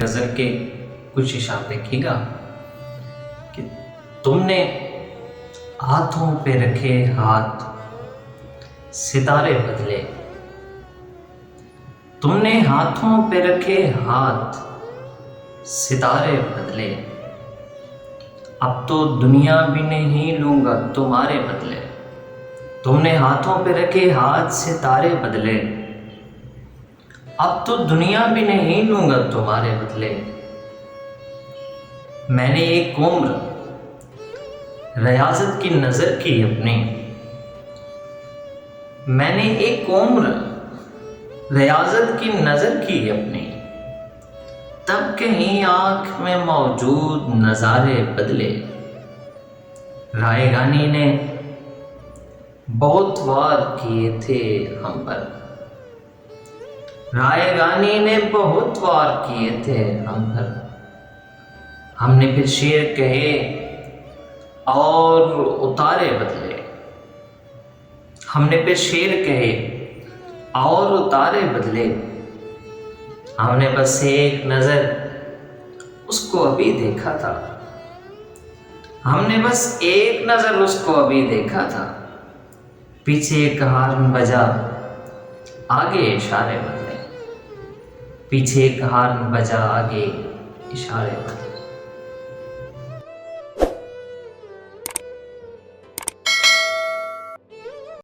गज़ल के कुछ इशारे देखिएगा कि तुमने हाथों पे रखे हाथ सितारे बदले, तुमने हाथों पे रखे हाथ सितारे बदले, अब तो दुनिया भी नहीं लूंगा तुम्हारे बदले। तुमने हाथों पे रखे हाथ सितारे बदले, अब तो दुनिया भी नहीं लूंगा तुम्हारे बदले। मैंने एक उम्र रियाजत की नज़र की अपनी, मैंने एक उम्र रियाजत की नज़र की अपनी, तब कहीं आँख में मौजूद नज़ारे बदले। रायगानी ने बहुत वार किए थे हम पर, रायगानी ने बहुत वार किए थे हम पर, हमने फिर शेर कहे और उतारे बदले। हमने फिर शेर कहे और उतारे बदले, हमने बस एक नज़र उसको अभी देखा था, हमने बस एक नज़र उसको अभी देखा था। पीछे एक हार्न बजा आगे इशारे बदले, पीछे एक हार्न बजा आगे इशारे बदले।